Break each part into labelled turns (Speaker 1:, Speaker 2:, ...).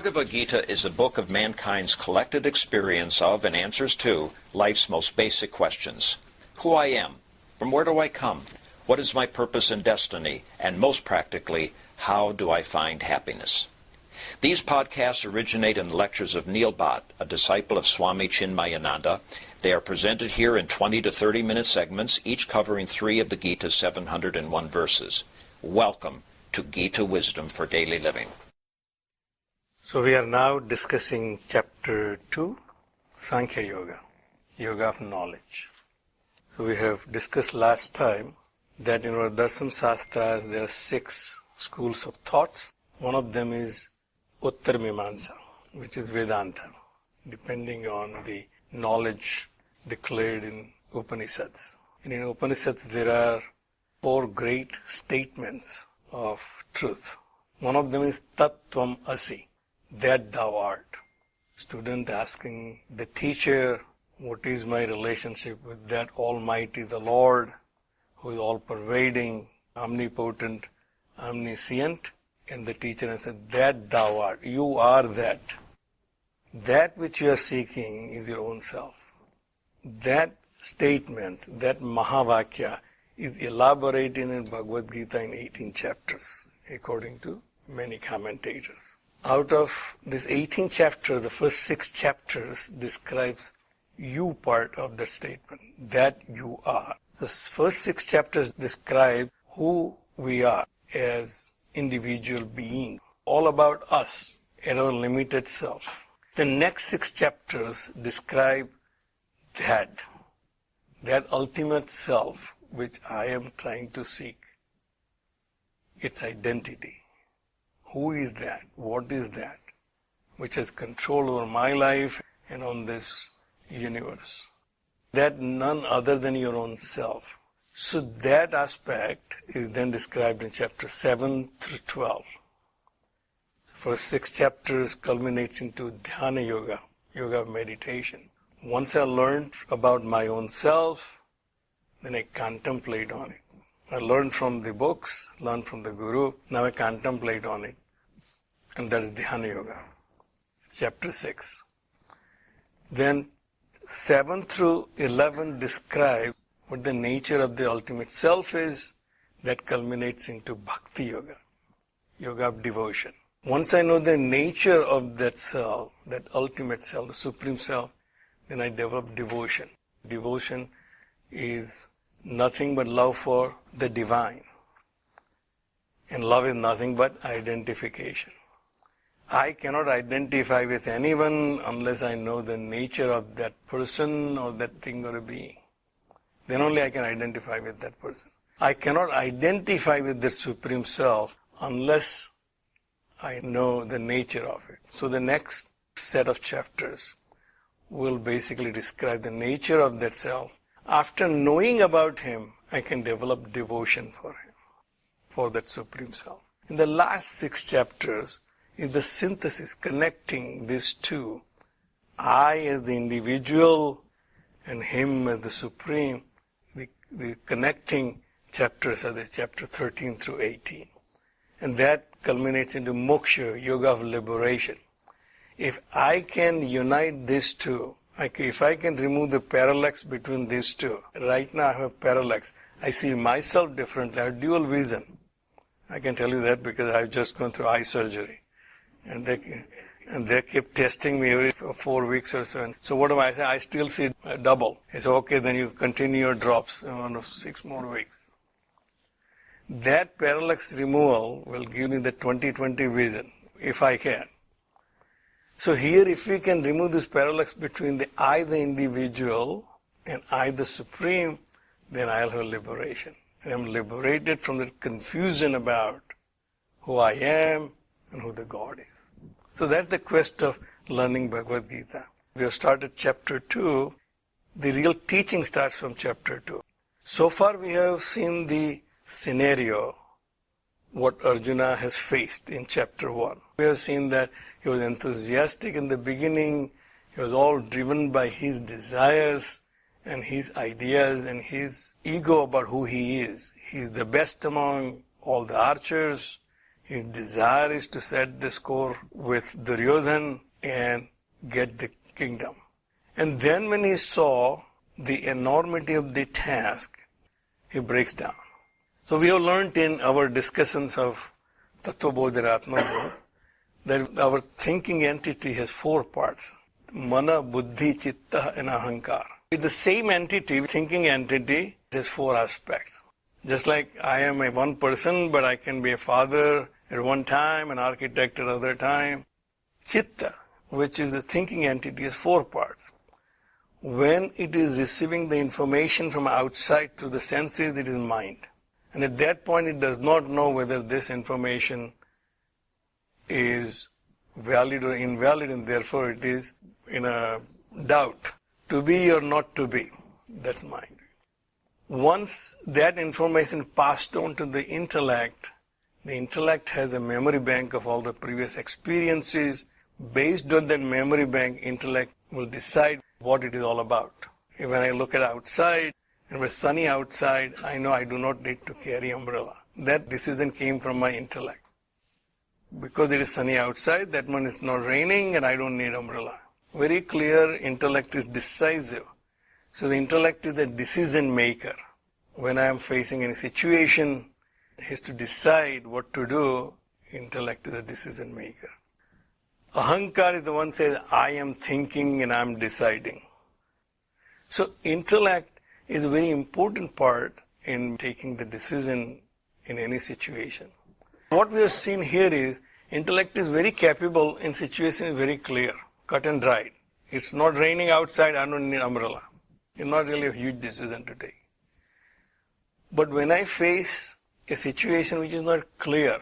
Speaker 1: Bhagavad Gita is a book of mankind's collected experience of and answers to life's most basic questions. Who I am, from where do I come, what is my purpose and destiny, and most practically, how do I find happiness? These podcasts originate in the lectures of Neil Bhatt, a disciple of Swami Chinmayananda. They are presented here in 20 to 30-minute segments, each covering 3 of the Gita's 701 verses. Welcome to Gita Wisdom for Daily Living.
Speaker 2: So we are now discussing Chapter 2, Sankhya Yoga, Yoga of Knowledge. So we have discussed last time that in our Darshan Shastras there are 6 schools of thoughts. One of them is Uttar Mimamsa, which is Vedanta, depending on the knowledge declared in Upanishads. And in Upanishads there are 4 great statements of truth. One of them is Tat Tvam Asi, that thou art. Student asking the teacher, what is my relationship with that Almighty, the Lord, who is all-pervading, omnipotent, omniscient? And the teacher answered, that thou art. You are that. That which you are seeking is your own self. That statement, that Mahavakya, is elaborated in Bhagavad Gita in 18 chapters, according to many commentators. Out of this 18 chapters, the first 6 chapters describes you part of that statement, that you are. The first 6 chapters describe who we are as individual beings, all about us and our limited self. The next 6 chapters describe that ultimate self which I am trying to seek, its identity. Who is that? What is that? Which has control over my life and on this universe. That none other than your own self. So that aspect is then described in chapter 7 through 12. The first 6 chapters culminates into Dhyana Yoga, Yoga of meditation. Once I learned about my own self, then I contemplate on it. I learned from the books, learned from the Guru, now I contemplate on it. And that is Dhyana Yoga, chapter 6. Then 7 through 11 describe what the nature of the ultimate self is. That culminates into Bhakti Yoga, Yoga of devotion. Once I know the nature of that self, that ultimate self, the supreme self, then I develop devotion. Devotion is nothing but love for the divine. And love is nothing but identification. I cannot identify with anyone unless I know the nature of that person or that thing or a being. Then only I can identify with that person. I cannot identify with the Supreme Self unless I know the nature of it. So the next set of chapters will basically describe the nature of that Self. After knowing about him, I can develop devotion for him, for that Supreme Self. In the last 6 chapters, is the synthesis connecting these two. I as the individual and him as the supreme. The connecting chapters are the chapter 13 through 18. And that culminates into moksha, yoga of liberation. If I can unite these two, if I can remove the parallax between these two, right now I have parallax. I see myself differently. I have dual vision. I can tell you that because I've just gone through eye surgery. And they keep testing me every 4 weeks or so. And so what do I say? I still see double. It's okay, then you continue your drops on 6 more weeks. That parallax removal will give me the 20/20 vision, if I can. So here, if we can remove this parallax between the I, the individual, and I, the supreme, then I'll have liberation. And I'm liberated from the confusion about who I am and who the God is. So that's the quest of learning Bhagavad Gita. We have started chapter 2. The real teaching starts from chapter 2. So far we have seen the scenario, what Arjuna has faced in chapter 1. We have seen that he was enthusiastic in the beginning. He was all driven by his desires and his ideas and his ego about who he is. He is the best among all the archers. His desire is to set the score with Duryodhan and get the kingdom. And then when he saw the enormity of the task, he breaks down. So we have learned in our discussions of Tattva Bodh and Atma Bodh that our thinking entity has 4 parts. Mana, Buddhi, Chitta and Ahankar. With the same entity, thinking entity, has 4 aspects. Just like I am a one person, but I can be a father at one time, an architect at another time. Chitta, which is the thinking entity, has 4 parts. When it is receiving the information from outside through the senses, it is mind. And at that point, it does not know whether this information is valid or invalid, and therefore it is in a doubt. To be or not to be, that's mind. Once that information passed on to the intellect has a memory bank of all the previous experiences. Based on that memory bank, intellect will decide what it is all about. When I look at outside, and it was sunny outside, I know I do not need to carry umbrella. That decision came from my intellect. Because it is sunny outside, that one is not raining and I don't need umbrella. Very clear, intellect is decisive. So the intellect is the decision maker. When I am facing any situation, it has to decide what to do. Intellect is the decision maker. Ahankar is the one who says, I am thinking and I am deciding. So intellect is a very important part in taking the decision in any situation. What we have seen here is, intellect is very capable in situation is very clear, cut and dried. It's not raining outside, I don't need umbrella. It's not really a huge decision to take. But when I face a situation which is not clear,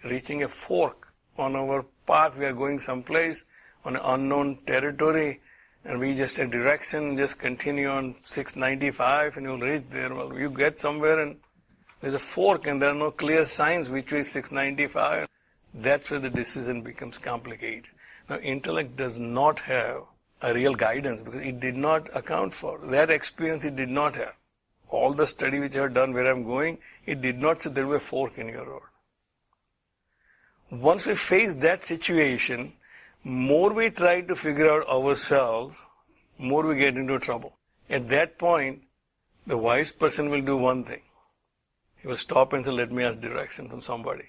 Speaker 2: reaching a fork on our path, we are going someplace on an unknown territory, and we just a direction, just continue on 695 and you'll reach there. Well, you get somewhere and there's a fork and there are no clear signs which way is 695. That's where the decision becomes complicated. Now, intellect does not have a real guidance because it did not account for. That experience it did not have. All the study which I have done where I'm going, it did not say there was a fork in your road. Once we face that situation, more we try to figure out ourselves, more we get into trouble. At that point, the wise person will do one thing. He will stop and say, let me ask direction from somebody.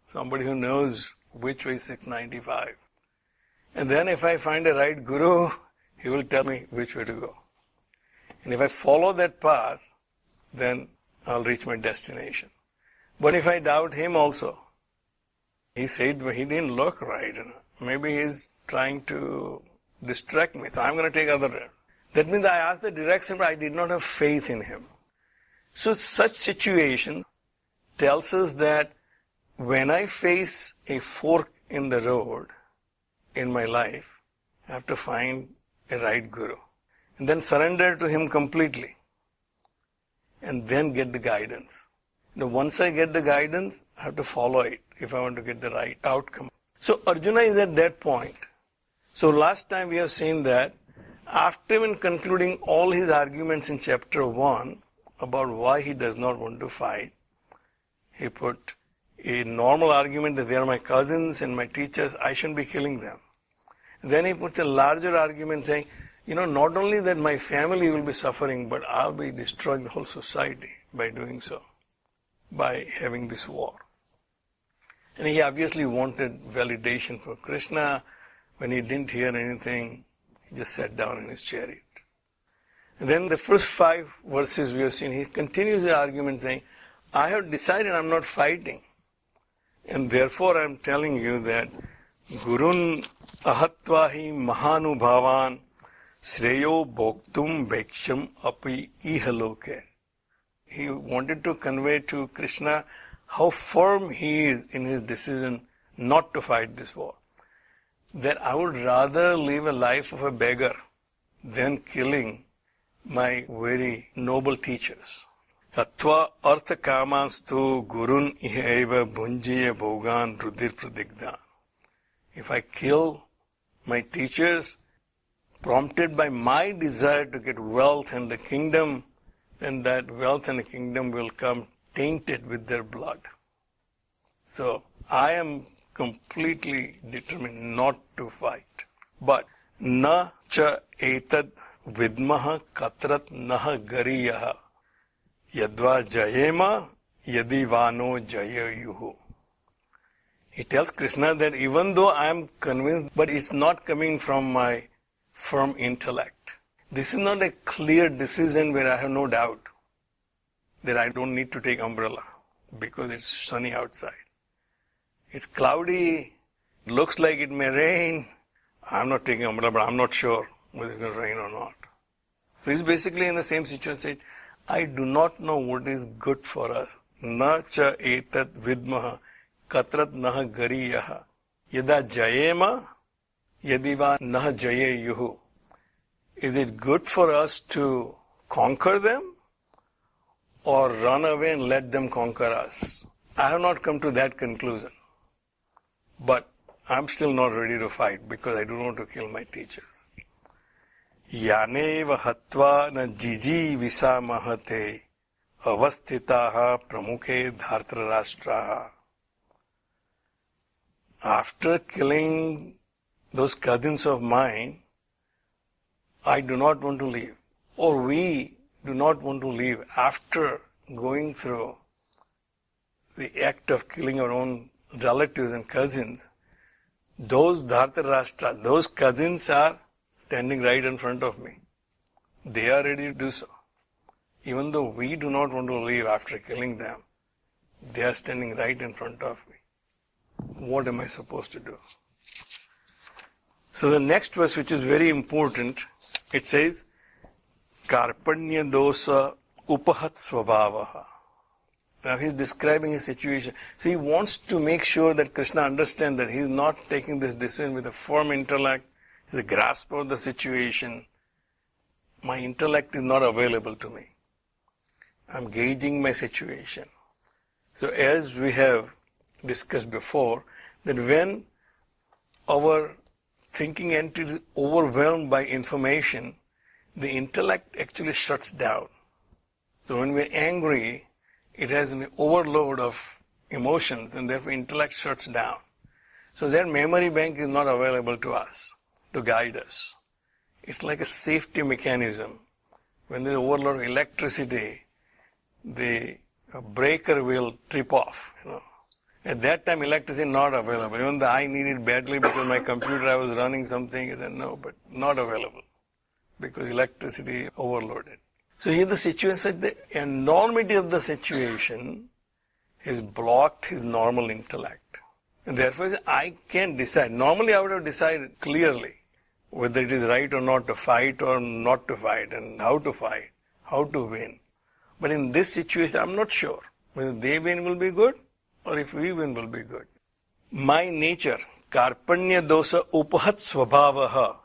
Speaker 2: Somebody who knows which way is 695. And then if I find a right guru, he will tell me which way to go. And if I follow that path, then I'll reach my destination. But if I doubt him also, he said he didn't look right. Maybe he's trying to distract me, so I'm going to take other route. That means I asked the direction, but I did not have faith in him. So such situation tells us that when I face a fork in the road in my life, I have to find a right guru. And then surrender to him completely. And then get the guidance. Now, once I get the guidance, I have to follow it if I want to get the right outcome. So Arjuna is at that point. So last time we have seen that after even concluding all his arguments in chapter 1 about why he does not want to fight, he put a normal argument that they are my cousins and my teachers, I shouldn't be killing them. And then he puts a larger argument saying, not only that my family will be suffering, but I'll be destroying the whole society by doing so, by having this war. And he obviously wanted validation for Krishna. When he didn't hear anything, he just sat down in his chariot. And then the first 5 verses we have seen, he continues the argument saying, I have decided I'm not fighting. And therefore I'm telling you that Gurun ahatvahi mahanubhavan Sreyo bhoktum bheksham api ihaloke. He wanted to convey to Krishna how firm he is in his decision not to fight this war. That I would rather live a life of a beggar than killing my very noble teachers. Atva artha kamastu gurun ihaiva bhunjiya bhogan rudir pradigdan. If I kill my teachers, prompted by my desire to get wealth and the kingdom, then that wealth and the kingdom will come tainted with their blood. So I am completely determined not to fight. But na cha etad vidmaha katrat naha gariyaha yadva jayema yadivano jayayuhu. He tells Krishna that even though I am convinced, but it's not coming from my firm intellect. This is not a clear decision where I have no doubt that I don't need to take umbrella because it's sunny outside. It's cloudy, looks like it may rain. I'm not taking umbrella, but I'm not sure whether it's going to rain or not. So he's basically in the same situation. I do not know what is good for us. Na cha etat vidmaha katrat naha gariyaha yada jayema yadiva naha jayayuhu. Is it good for us to conquer them or run away and let them conquer us? I have not come to that conclusion. But I'm still not ready to fight because I don't want to kill my teachers. Yaneva hatva na jiji visamahate avasthitaha pramukhe dhartra rashtraha. After killing those cousins of mine, I do not want to leave, or we do not want to leave after going through the act of killing our own relatives and cousins. Those Dhartarashtra, those cousins are standing right in front of me. They are ready to do so. Even though we do not want to leave after killing them, they are standing right in front of me. What am I supposed to do? So the next verse, which is very important, it says, Karpanya dosa upahat svabhavaha. Now he's describing his situation. So he wants to make sure that Krishna understands that he's not taking this decision with a firm intellect, the grasp of the situation. My intellect is not available to me. I'm gauging my situation. So as we have discussed before, that when our thinking entity is overwhelmed by information, the intellect actually shuts down. So when we're angry, it has an overload of emotions and therefore intellect shuts down. So their memory bank is not available to us to guide us. It's like a safety mechanism. When there's overload of electricity, the breaker will trip off. At that time, electricity is not available. Even though I need it badly because my computer, I was running something, I said no, but not available because electricity overloaded. So here the situation, the enormity of the situation has blocked his normal intellect. And therefore, I can't decide. Normally, I would have decided clearly whether it is right or not to fight or not to fight, and how to win. But in this situation, I'm not sure whether they win will be good or if we win will be good. My nature, karpanya dosa upahat svabhavaha,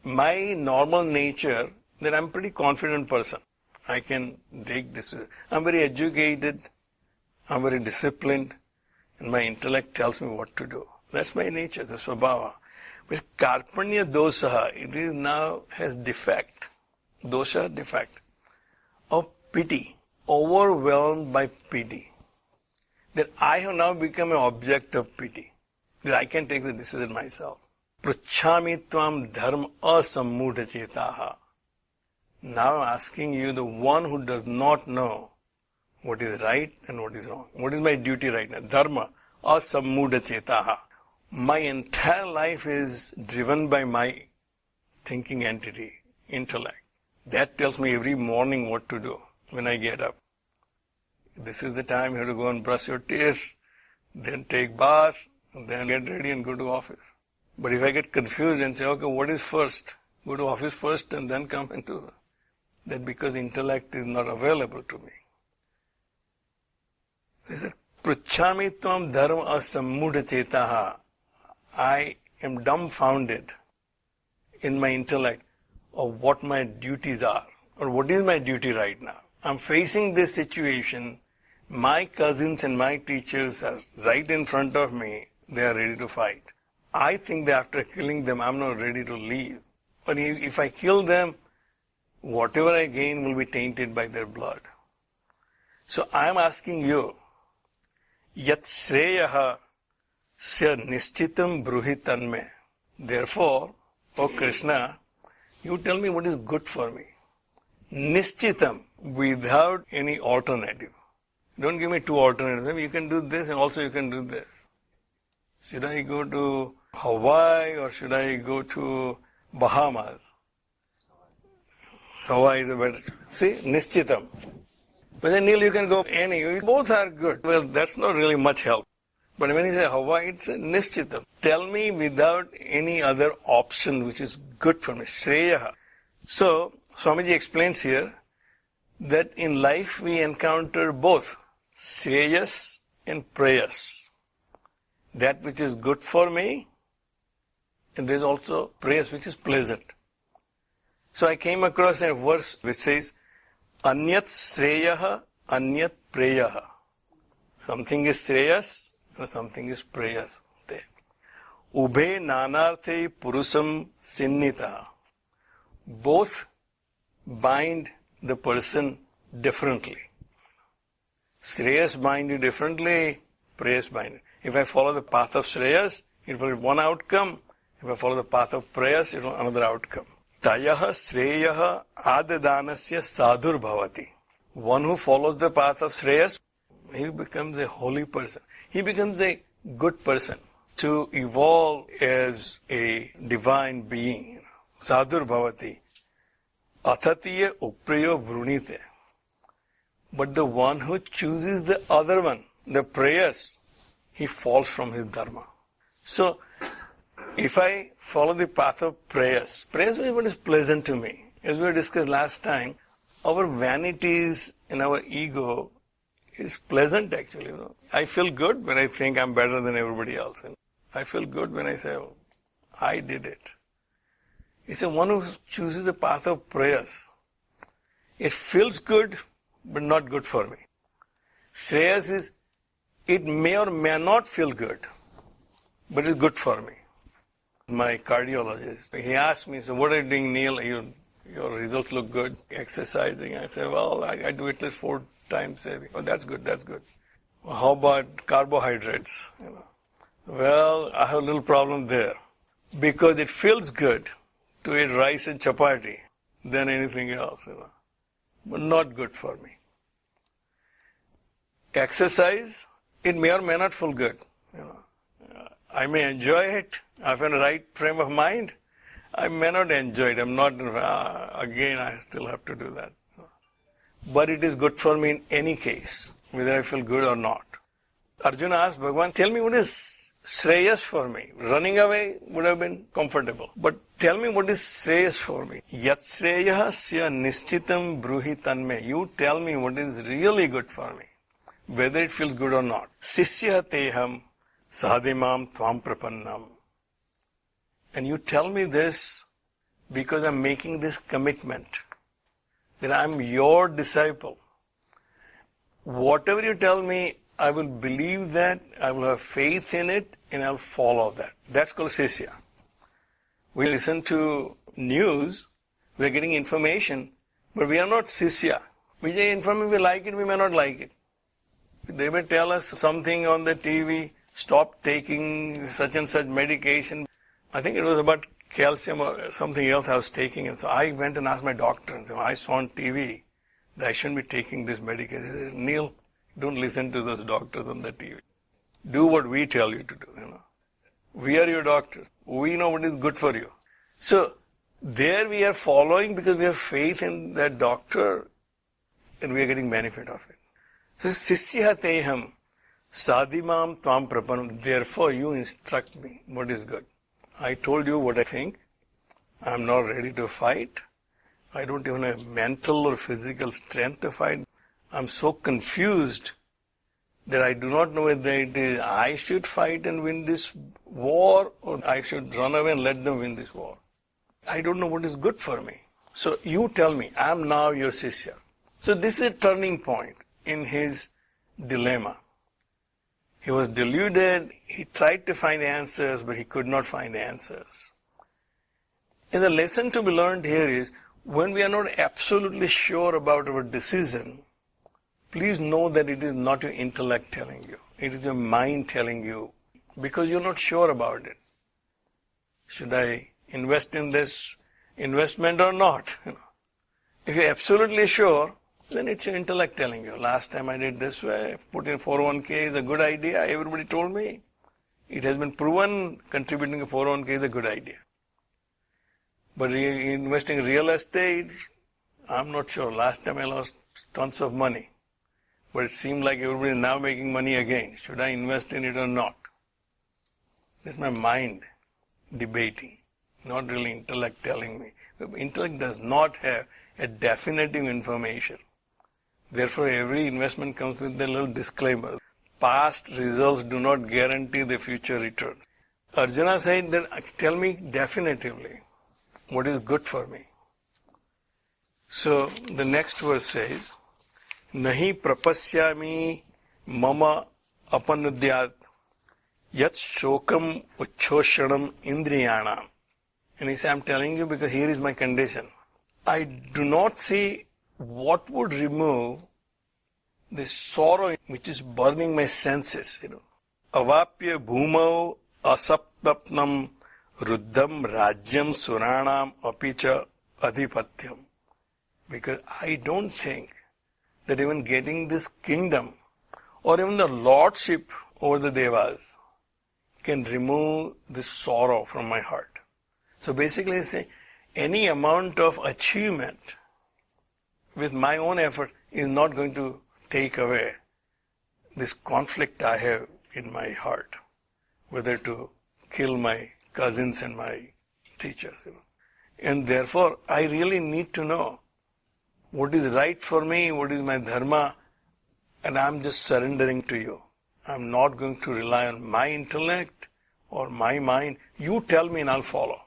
Speaker 2: my normal nature, that I'm a pretty confident person. I can take this. I'm very educated, I'm very disciplined, and my intellect tells me what to do. That's my nature, the svabhava. With karpanya dosa, it is now has defect. Dosha, defect. Of pity, overwhelmed by pity. That I have now become an object of pity. That I can take the decision myself. Pruchhami tvam dharma asammudha chetaha. Now I'm asking you, the one who does not know what is right and what is wrong. What is my duty right now? Dharma asammudha chetaha. My entire life is driven by my thinking entity, intellect. That tells me every morning what to do when I get up. This is the time you have to go and brush your teeth, then take bath, and then get ready and go to office. But if I get confused and say, okay, what is first? Go to office first and then come and do that, because intellect is not available to me. They said, Pruchhami tvam dharma asammudha chetaha. I am dumbfounded in my intellect of what my duties are, or what is my duty right now. I'm facing this situation. My cousins and my teachers are right in front of me. They are ready to fight. I think that after killing them, I'm not ready to leave. But if I kill them, whatever I gain will be tainted by their blood. So I'm asking you, yat shreyaha Sya nishchitam bruhi tanme. Therefore, O Krishna, you tell me what is good for me. Nishchitam, without any alternative. Don't give me two alternatives. You can do this and also you can do this. Should I go to Hawaii or should I go to Bahamas? Hawaii is a better choice. See, nishchitam. But then Neil, you can go any. Both are good. Well, that's not really much help. But when you say Hawaii, it's a nishchitam. Tell me without any other option which is good for me. Shreyaha. So, Swamiji explains here that in life we encounter both Shreyas and Prayas. That which is good for me, and there's also Prayas which is pleasant. So I came across a verse which says, Anyat Shreyaha, Anyat Preyaha. Something is Shreyas and something is Prayas. There. Ubhe nanarthe purusam sinnita. Both bind the person differently. Shreyas bind you differently, Prayas bind you. If I follow the path of Shreyas, it will have one outcome. If I follow the path of Prayas, it will have another outcome. Tayaha Shreyaha Adadanasya Sadhur Bhavati. One who follows the path of Shreyas, he becomes a holy person. He becomes a good person to evolve as a divine being. Sadhur Bhavati. Athatiya Uprayo Vrunite. But the one who chooses the other one, the Prayas, he falls from his dharma. So, if I follow the path of Prayas is what is pleasant to me. As we discussed last time, our vanities and our ego is pleasant actually. I feel good when I think I'm better than everybody else. And I feel good when I say, oh, I did it. It's the one who chooses the path of Prayas. It feels good, but not good for me. Shreyas is, it may or may not feel good, but it's good for me. My cardiologist, he asked me, so what are you doing, Neil? Your results look good. Exercising. I said, well, I do at least 4 times a week. Oh, that's good, that's good. Well, how about carbohydrates? Well, I have a little problem there. Because it feels good to eat rice and chapati than anything else, but not good for me. Exercise, it may or may not feel good. I may enjoy it. I have a right frame of mind. I may not enjoy it. I'm not, again, I still have to do that. But it is good for me in any case, whether I feel good or not. Arjuna asked Bhagavan, tell me what is Shreyas for me. Running away would have been comfortable. But tell me what is Shreyas for me. Yat Shreyaha sya nishchitam bruhi tanme. You tell me what is really good for me, whether it feels good or not. Sisya teham sadimam tvam prapannam. And you tell me this because I'm making this commitment that I'm your disciple. Whatever you tell me, I will believe that, I will have faith in it, and I'll follow that. That's called sisya. We listen to news, we're getting information, but we are not sisya. We get information, we like it, we may not like it. They may tell us something on the TV, stop taking such and such medication. I think it was about calcium or something else I was taking. And so I went and asked my doctor, and so I saw on TV that I shouldn't be taking this medication. He said, Neil, don't listen to those doctors on the TV. Do what we tell you to do. We are your doctors. We know what is good for you. So there we are following because we have faith in that doctor and we are getting benefit of it. So sisya teham sadimam tvam prapanam. Therefore you instruct me what is good. I told you what I think. I am not ready to fight. I don't even have mental or physical strength to fight. I am so confused that I do not know whether it is I should fight and win this war or I should run away and let them win this war. I don't know what is good for me. So you tell me, I am now your sisya. So this is a turning point in his dilemma. He was deluded, he tried to find answers, but he could not find answers. And the lesson to be learned here is, when we are not absolutely sure about our decision, please know that it is not your intellect telling you. It is your mind telling you, because you're not sure about it. Should I invest in this investment or not? If you're absolutely sure, then it's your intellect telling you. Last time I did this way, put in 401k is a good idea. Everybody told me. It has been proven contributing to 401k is a good idea. But investing in real estate, I'm not sure. Last time I lost tons of money. But it seemed like everybody is now making money again. Should I invest in it or not? That's my mind debating, not really intellect telling me. Intellect does not have a definitive information. Therefore, every investment comes with a little disclaimer. Past results do not guarantee the future returns. Arjuna said that, tell me definitively what is good for me. So, the next verse says, Nahi prapasyami mama apanudyat yat shokam uchchoshanam indriyanam. And he said, I'm telling you because here is my condition. I do not see what would remove the sorrow which is burning my senses. Avapya bhumau asaptapnam ruddham rajyam suranam apicha adhipatyam. Because I don't think that even getting this kingdom or even the lordship over the devas can remove the sorrow from my heart. So basically I say, any amount of achievement with my own effort is not going to take away this conflict I have in my heart, whether to kill my cousins and my teachers. And therefore, I really need to know what is right for me, what is my dharma, and I'm just surrendering to you. I'm not going to rely on my intellect or my mind. You tell me and I'll follow.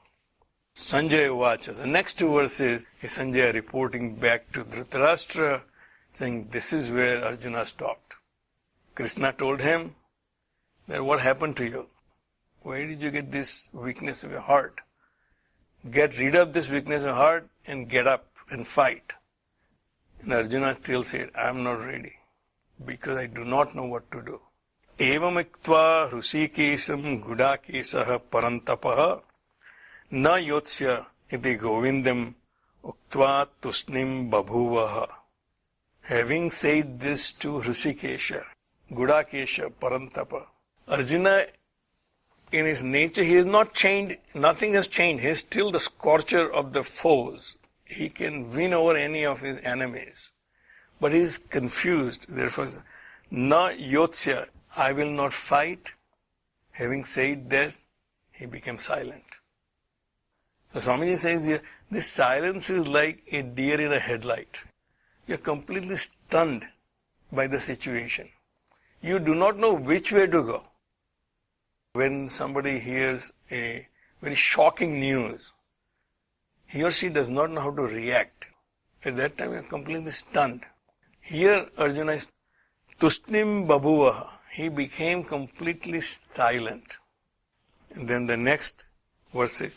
Speaker 2: Sanjaya watches. The next two verses is Sanjaya reporting back to Dhritarashtra, saying this is where Arjuna stopped. Krishna told him that what happened to you? Where did you get this weakness of your heart? Get rid of this weakness of heart and get up and fight. And Arjuna still said, I am not ready because I do not know what to do. Evam iktva hrusikesam gudakesaha parantapaha na yotsya iti govindam uktva tusnim babhuvaha. Having said this to Hrusikesha, Gudakesha, Parantapa, Arjuna, in his nature, he is not changed, nothing has changed. He is still the scorcher of the foes. He can win over any of his enemies. But he is confused. Therefore, na yotsya, I will not fight. Having said this, he became silent. So Swamiji says here, this silence is like a deer in a headlight. You are completely stunned by the situation. You do not know which way to go. When somebody hears a very shocking news, he or she does not know how to react. At that time, you are completely stunned. Here, Arjuna is Tusnim Babhuvaha. He became completely silent. And then the next verse is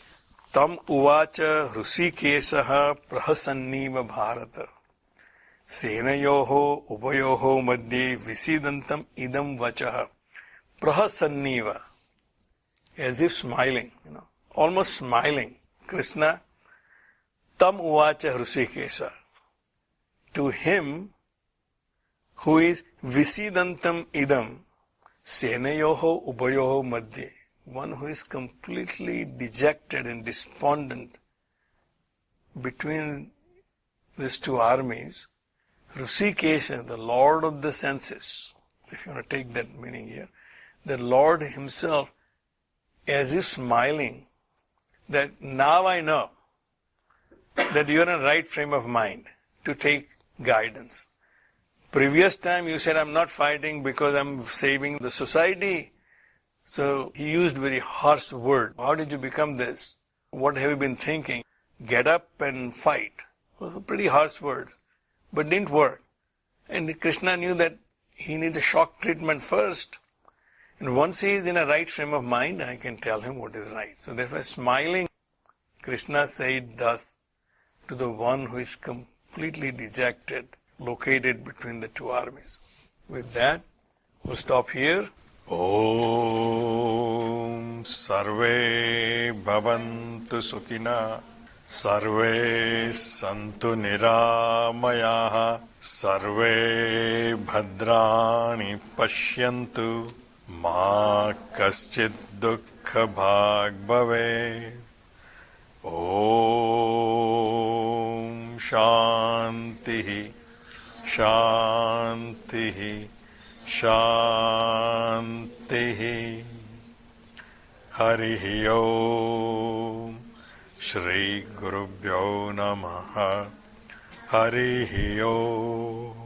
Speaker 2: Tam uvacha Hrushikesaha prahasanniva bharata. Senayoho ubayoho madhye visidantam idam vachaha. Prahasanniva. As if smiling, almost smiling. Krishna, tam uvacha Hrushikesa. To him who is visidantam idam, senayoho ubayoho madhye. One who is completely dejected and despondent between these two armies, Hrushikesha, the Lord of the senses, if you want to take that meaning here, the Lord himself, as if smiling, that now I know that you are in a right frame of mind to take guidance. Previous time you said, I'm not fighting because I'm saving the society. So he used very harsh word. How did you become this? What have you been thinking? Get up and fight. Those were pretty harsh words, but didn't work. And Krishna knew that he needs a shock treatment first. And once he is in a right frame of mind, I can tell him what is right. So therefore, smiling, Krishna said thus to the one who is completely dejected, located between the two armies. With that, we'll stop here.
Speaker 3: Om Sarve Bhavantu Sukhina Sarve Santu Niramayaha Sarve Bhadrani Pashyantu Ma Kaschid Dukkha Bhag Bhavet. Om Shanti Shanti Shanti. Harihi Om. Shri Gurubhyo Namaha. Harihi Om.